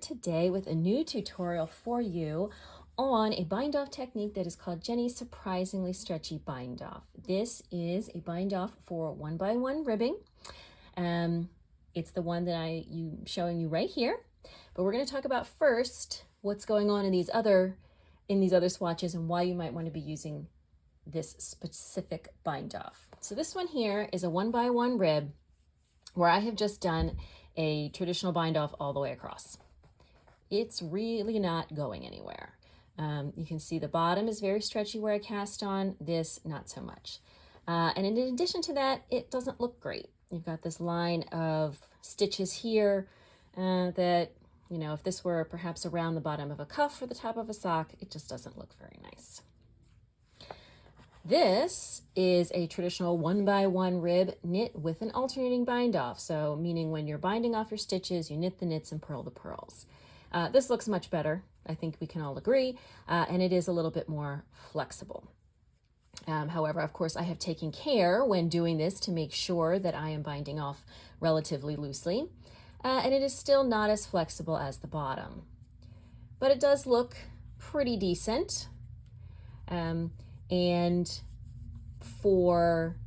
today with a new tutorial for you on a bind off technique that is called Jeny's surprisingly stretchy bind off. This is a bind off for 1x1 ribbing. It's the one that I'm showing you right here, but we're going to talk about first what's going on in these other swatches and why you might want to be using this specific bind off. So this one here is a 1x1 rib where I have just done a traditional bind off all the way across. It's really not going anywhere. You can see the bottom is very stretchy where I cast on, this not so much. And in addition to that, it doesn't look great. You've got this line of stitches here that, you know, if this were perhaps around the bottom of a cuff or the top of a sock, it just doesn't look very nice. This is a traditional 1x1 rib knit with an alternating bind off. So meaning when you're binding off your stitches, you knit the knits and purl the purls. This looks much better, I think we can all agree, and it is a little bit more flexible. However, of course, I have taken care when doing this to make sure that I am binding off relatively loosely, and it is still not as flexible as the bottom. But it does look pretty decent, and for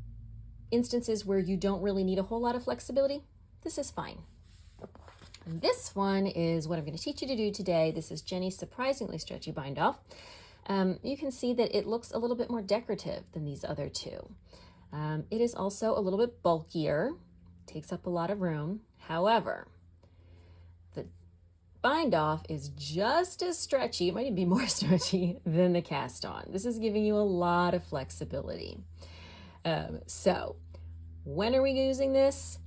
instances where you don't really need a whole lot of flexibility, this is fine. And this one is what I'm going to teach you to do today. This is Jeny's surprisingly stretchy bind off. You can see that it looks a little bit more decorative than these other two. It is also a little bit bulkier, takes up a lot of room. However, the bind off is just as stretchy, it might even be more stretchy than the cast on. This is giving you a lot of flexibility. So when are we using this?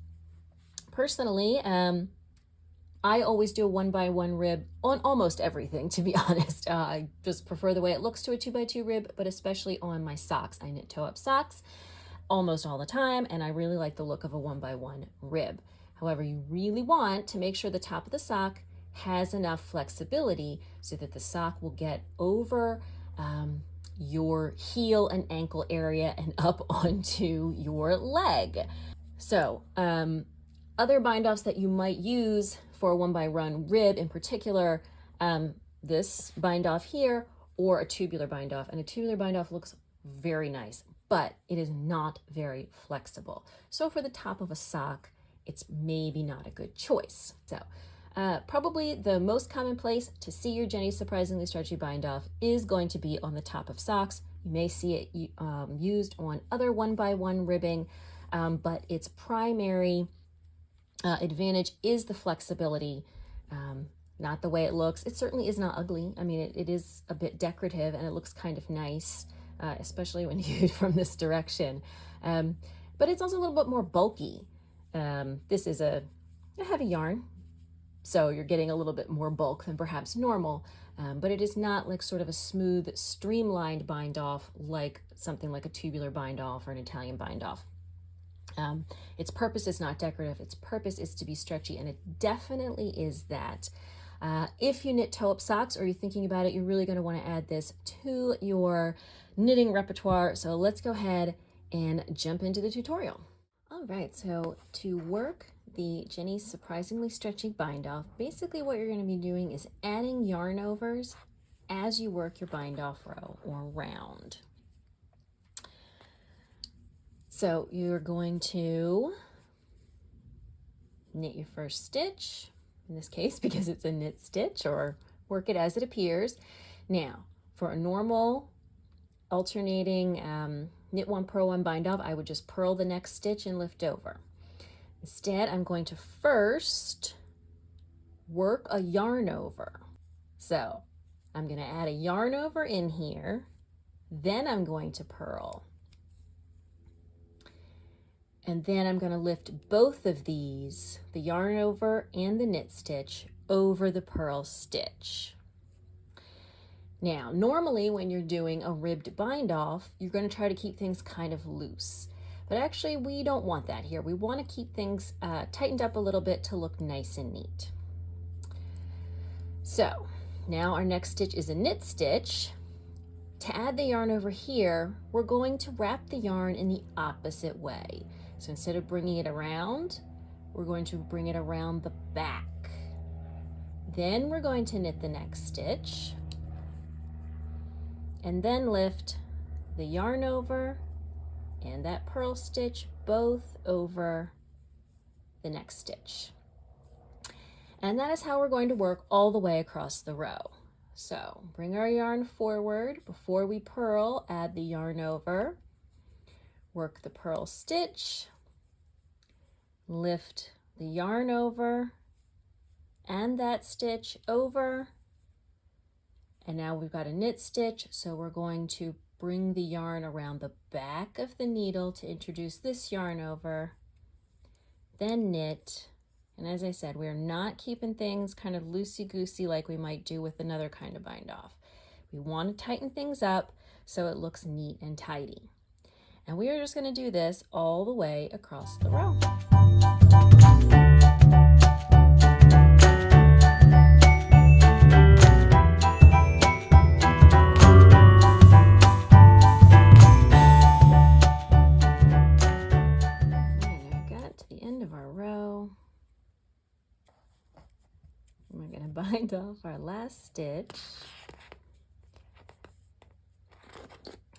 Personally, I always do a 1x1 rib on almost everything, to be honest. I just prefer the way it looks to a 2x2 rib, but especially on my socks. I knit toe-up socks almost all the time, and I really like the look of a 1x1 rib. However, you really want to make sure the top of the sock has enough flexibility so that the sock will get over your heel and ankle area and up onto your leg. So, other bind offs that you might use for a 1x1 rib in particular, this bind off here or a tubular bind off. And a tubular bind off looks very nice, but it is not very flexible. So for the top of a sock, it's maybe not a good choice. So probably the most common place to see your Jeny's surprisingly stretchy bind off is going to be on the top of socks. You may see it used on other 1x1 ribbing, but its primary advantage is the flexibility, not the way it looks. It certainly is not ugly. I mean, it is a bit decorative and it looks kind of nice, especially when viewed from this direction. But it's also a little bit more bulky. This is a heavy yarn, so you're getting a little bit more bulk than perhaps normal, but it is not like sort of a smooth, streamlined bind off like something like a tubular bind off or an Italian bind off. Its purpose is not decorative, its purpose is to be stretchy, and it definitely is that. If you knit toe-up socks or you're thinking about it, you're really going to want to add this to your knitting repertoire. So let's go ahead and jump into the tutorial. All right, so to work the Jeny's surprisingly stretchy bind off, basically what you're going to be doing is adding yarn overs as you work your bind off row or round. So you're going to knit your first stitch, in this case because it's a knit stitch, or work it as it appears. Now, for a normal alternating knit one, purl one, bind off, I would just purl the next stitch and lift over. Instead, I'm going to first work a yarn over. So I'm going to add a yarn over in here, then I'm going to purl. And then I'm going to lift both of these, the yarn over and the knit stitch, over the purl stitch. Now, normally when you're doing a ribbed bind off, you're going to try to keep things kind of loose. But actually, we don't want that here. We want to keep things tightened up a little bit to look nice and neat. So now our next stitch is a knit stitch. To add the yarn over here, we're going to wrap the yarn in the opposite way. So instead of bringing it around, we're going to bring it around the back. Then we're going to knit the next stitch and then lift the yarn over and that purl stitch both over the next stitch. And that is how we're going to work all the way across the row. So bring our yarn forward. Before we purl, add the yarn over, work the purl stitch, lift the yarn over and that stitch over, and now we've got a knit stitch, so we're going to bring the yarn around the back of the needle to introduce this yarn over, then knit. And as I said, we're not keeping things kind of loosey-goosey like we might do with another kind of bind off. We want to tighten things up so it looks neat and tidy. And we are just going to do this all the way across the row. We're going to bind off our last stitch,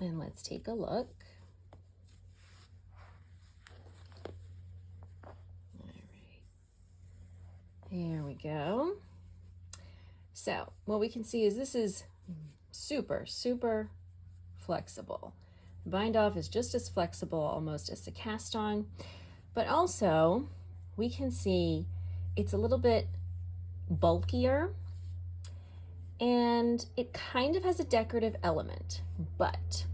and let's take a look. All right, here we go. So what we can see is this is super flexible. Bind off is just as flexible almost as the cast on, but also we can see it's a little bit bulkier and it kind of has a decorative element, but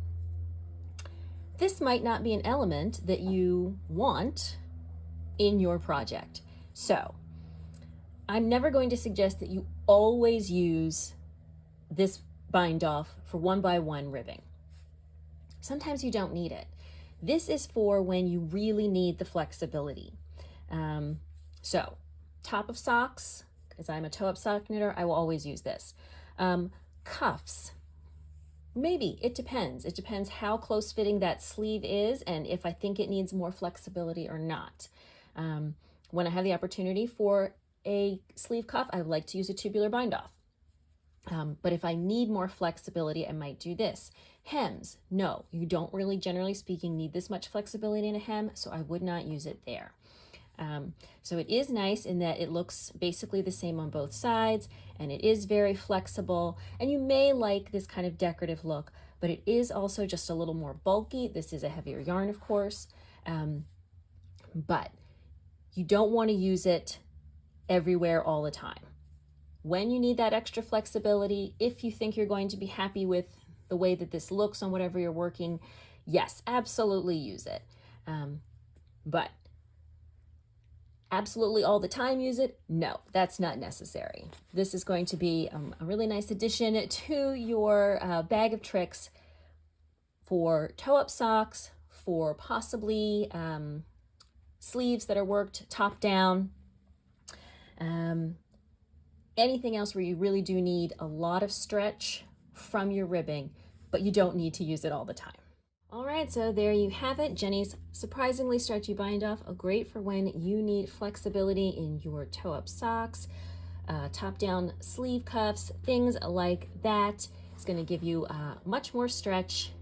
this might not be an element that you want in your project. So I'm never going to suggest that you always use this bind off for 1x1 ribbing. Sometimes you don't need it. This is for when you really need the flexibility. So top of socks, because I'm a toe-up sock knitter, I will always use this. Cuffs, maybe, it depends. It depends how close fitting that sleeve is and if I think it needs more flexibility or not. When I have the opportunity for a sleeve cuff, I would like to use a tubular bind off. But if I need more flexibility, I might do this. Hems, no, you don't really, generally speaking, need this much flexibility in a hem, so I would not use it there. So it is nice in that it looks basically the same on both sides, and it is very flexible, and you may like this kind of decorative look, but it is also just a little more bulky. This is a heavier yarn, of course, but you don't want to use it everywhere all the time. When you need that extra flexibility, if you think you're going to be happy with the way that this looks on whatever you're working, yes, absolutely use it. But absolutely all the time use it? No, that's not necessary. This is going to be a really nice addition to your bag of tricks for toe-up socks, for possibly sleeves that are worked top down, anything else where you really do need a lot of stretch from your ribbing, but you don't need to use it all the time. All right, so there you have it. Jeny's surprisingly stretchy bind off, great for when you need flexibility in your toe-up socks, top-down sleeve cuffs, things like that. It's going to give you much more stretch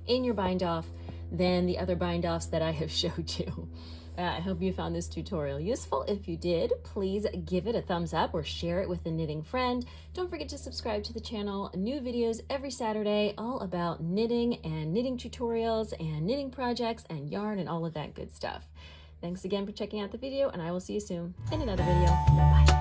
in your bind off than the other bind offs that I have showed you. I hope you found this tutorial useful. If you did, please give it a thumbs up or share it with a knitting friend. Don't forget to subscribe to the channel. New videos every Saturday, all about knitting and knitting tutorials and knitting projects and yarn and all of that good stuff. Thanks again for checking out the video, and I will see you soon in another video. Bye.